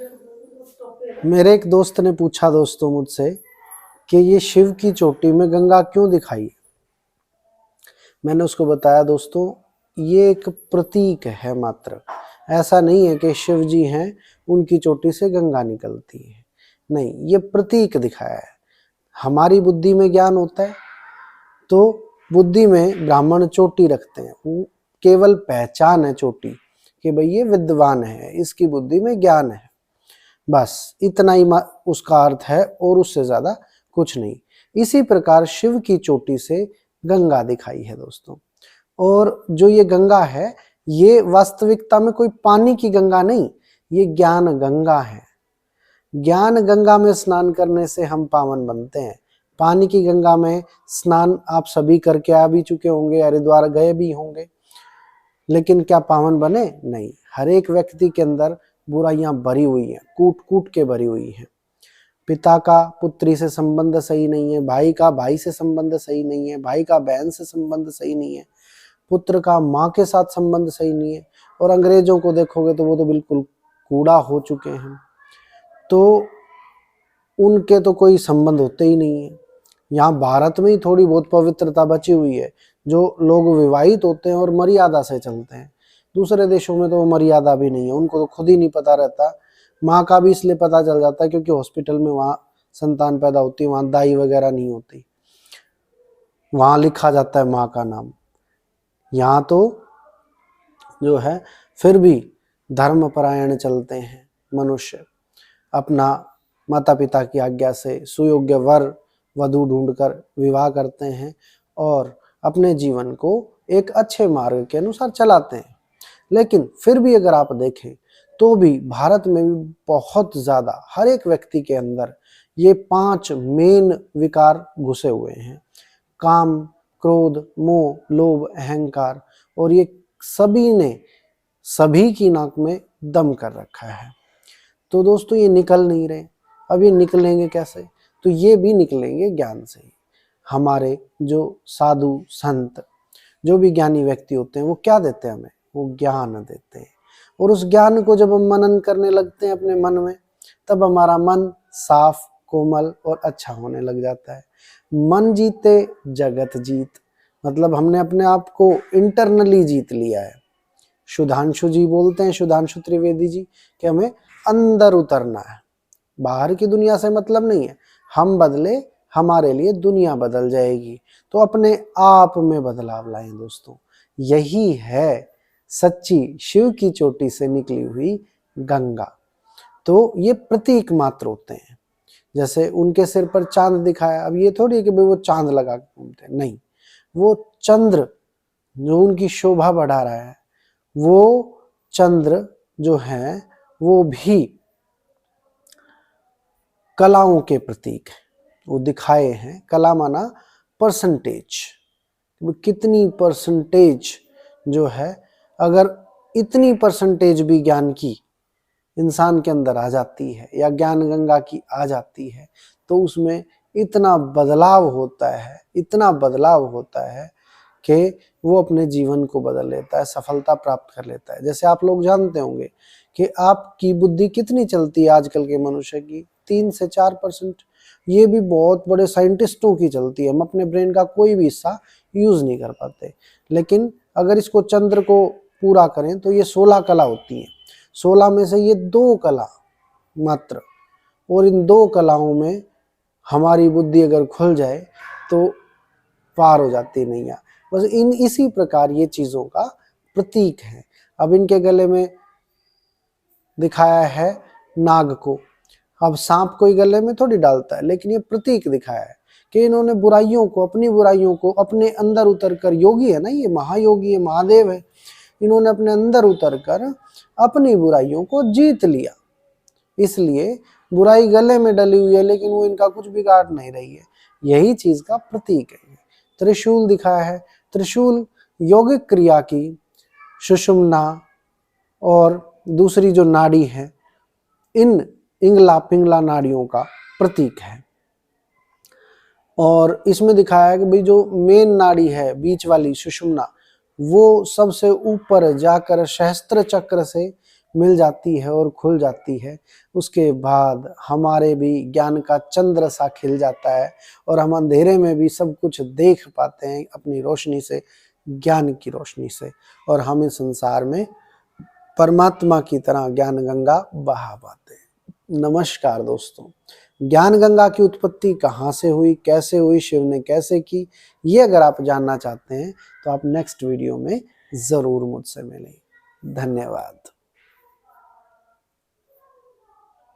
मेरे एक दोस्त ने पूछा दोस्तों मुझसे कि ये शिव की चोटी में गंगा क्यों दिखाई। मैंने उसको बताया दोस्तों ये एक प्रतीक है मात्र, ऐसा नहीं है कि शिव जी हैं उनकी चोटी से गंगा निकलती है, नहीं, ये प्रतीक दिखाया है। हमारी बुद्धि में ज्ञान होता है तो बुद्धि में ब्राह्मण चोटी रखते हैं, वो केवल पहचान है चोटी कि भाई ये विद्वान है, इसकी बुद्धि में ज्ञान है, बस इतना ही उसका अर्थ है और उससे ज्यादा कुछ नहीं। इसी प्रकार शिव की चोटी से गंगा दिखाई है दोस्तों। और जो ये गंगा है ये वास्तविकता में कोई पानी की गंगा नहीं, ये ज्ञान गंगा है। ज्ञान गंगा में स्नान करने से हम पावन बनते हैं। पानी की गंगा में स्नान आप सभी करके आ भी चुके होंगे, हरिद्वार गए भी होंगे, लेकिन क्या पावन बने? नहीं। हर एक व्यक्ति के अंदर बुराइयां भरी हुई हैं, कूट कूट के भरी हुई हैं। पिता का पुत्री से संबंध सही नहीं है, भाई का भाई से संबंध सही नहीं है, भाई का बहन से संबंध सही नहीं है, पुत्र का माँ के साथ संबंध सही नहीं है। और अंग्रेजों को देखोगे तो वो तो बिल्कुल कूड़ा हो चुके हैं, तो उनके तो कोई संबंध होते ही नहीं है। यहाँ भारत में ही थोड़ी बहुत पवित्रता बची हुई है, जो लोग विवाहित होते हैं और मर्यादा से चलते हैं। दूसरे देशों में तो वो मर्यादा भी नहीं है, उनको तो खुद ही नहीं पता रहता। माँ का भी इसलिए पता चल जाता है क्योंकि हॉस्पिटल में वहाँ संतान पैदा होती है, वहाँ दाई वगैरह नहीं होती, वहाँ लिखा जाता है माँ का नाम। यहाँ तो जो है फिर भी धर्मपरायण चलते हैं मनुष्य, अपना माता पिता की आज्ञा से सुयोग्य वर वधू ढूंढकर विवाह करते हैं और अपने जीवन को एक अच्छे मार्ग के अनुसार चलाते हैं। लेकिन फिर भी अगर आप देखें तो भी भारत में भी बहुत ज़्यादा हर एक व्यक्ति के अंदर ये 5 मेन विकार घुसे हुए हैं: काम, क्रोध, मोह, लोभ, अहंकार। और ये सभी ने सभी की नाक में दम कर रखा है। तो दोस्तों ये निकल नहीं रहे। अब ये निकलेंगे कैसे? तो ये भी निकलेंगे ज्ञान से ही। हमारे जो साधु संत जो भी ज्ञानी व्यक्ति होते हैं वो क्या देते हैं हमें? वो ज्ञान देते हैं। और उस ज्ञान को जब हम मनन करने लगते हैं अपने मन में, तब हमारा मन साफ, कोमल और अच्छा होने लग जाता है। मन जीते जगत जीत, मतलब हमने अपने आप को इंटरनली जीत लिया है। सुधांशु जी बोलते हैं, सुधांशु त्रिवेदी जी, कि हमें अंदर उतरना है, बाहर की दुनिया से मतलब नहीं है। हम बदले, हमारे लिए दुनिया बदल जाएगी। तो अपने आप में बदलाव लाएं दोस्तों। यही है सच्ची शिव की चोटी से निकली हुई गंगा। तो ये प्रतीक मात्र होते हैं। जैसे उनके सिर पर चांद दिखाया, अब ये थोड़ी है कि भाई वो चांद लगा के घूमते हैं, नहीं, वो चंद्र जो उनकी शोभा बढ़ा रहा है, वो चंद्र जो है वो भी कलाओं के प्रतीक है। वो दिखाए हैं, कला माना परसेंटेज, कितनी परसेंटेज जो है, अगर इतनी परसेंटेज भी ज्ञान की इंसान के अंदर आ जाती है या ज्ञान गंगा की आ जाती है, तो उसमें इतना बदलाव होता है, इतना बदलाव होता है कि वो अपने जीवन को बदल लेता है, सफलता प्राप्त कर लेता है। जैसे आप लोग जानते होंगे कि आपकी बुद्धि कितनी चलती है आजकल के मनुष्य की, 3 से 4%। ये भी बहुत बड़े साइंटिस्टों की चलती है। हम अपने ब्रेन का कोई भी हिस्सा यूज नहीं कर पाते। लेकिन अगर इसको चंद्र को पूरा करें तो ये 16 कला होती है। 16 में से ये 2 कला मात्र, और इन 2 कलाओं में हमारी बुद्धि अगर खुल जाए तो पार हो जाती नहीं है। बस इसी प्रकार ये चीजों का प्रतीक है। अब इनके गले में दिखाया है नाग को, अब सांप कोई गले में थोड़ी डालता है, लेकिन ये प्रतीक दिखाया है कि इन्होंने बुराइयों को, अपनी बुराइयों को अपने अंदर उतर कर, योगी है ना ये, महायोगी है, महादेव है, इन्होंने अपने अंदर उतर कर अपनी बुराइयों को जीत लिया। इसलिए बुराई गले में डली हुई है लेकिन वो इनका कुछ बिगाड़ नहीं रही है। यही चीज का प्रतीक है। त्रिशूल दिखाया है, त्रिशूल यौगिक क्रिया की सुषुम्ना और दूसरी जो नाड़ी है, इन इंगला पिंगला नाड़ियों का प्रतीक है। और इसमें दिखाया है कि भाई जो मेन नाड़ी है, बीच वाली सुषुम्ना, वो सबसे ऊपर जाकर सहस्त्र चक्र से मिल जाती है और खुल जाती है, उसके बाद हमारे भी ज्ञान का चंद्र सा खिल जाता है और हम अंधेरे में भी सब कुछ देख पाते हैं अपनी रोशनी से, ज्ञान की रोशनी से, और हम इस संसार में परमात्मा की तरह ज्ञान गंगा बहा पाते हैं। नमस्कार दोस्तों, ज्ञान गंगा की उत्पत्ति कहाँ से हुई, कैसे हुई, शिव ने कैसे की, ये अगर आप जानना चाहते हैं तो आप नेक्स्ट वीडियो में ज़रूर मुझसे मिलें। धन्यवाद।